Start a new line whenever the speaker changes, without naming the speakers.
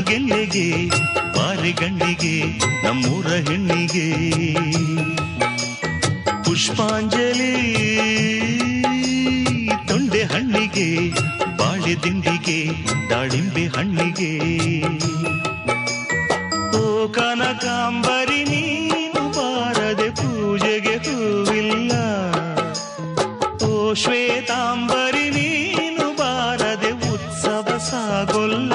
ನಡುಗೆಲ್ಲೆಗೆ ಬಾರಿ ಗಂಡಿಗೆ ನಮ್ಮೂರ ಹೆಣ್ಣಿಗೆ ಪುಷ್ಪಾಂಜಲಿ ತೊಂಡೆ ಹಣ್ಣಿಗೆ ಬಾಳೆ ದಿಂಡಿಗೆ ದಾಳಿಂಬೆ ಹಣ್ಣಿಗೆ ಓ ಕನಕಾಂಬರಿ ನೀನು ಬಾರದೆ ಪೂಜೆಗೆ ಹೂವಿಲ್ಲ ಓ ಶ್ವೇತಾಂಬರಿ ನೀನು ಬಾರದೆ ಉತ್ಸವ ಸಾಗೊಲ್ಲ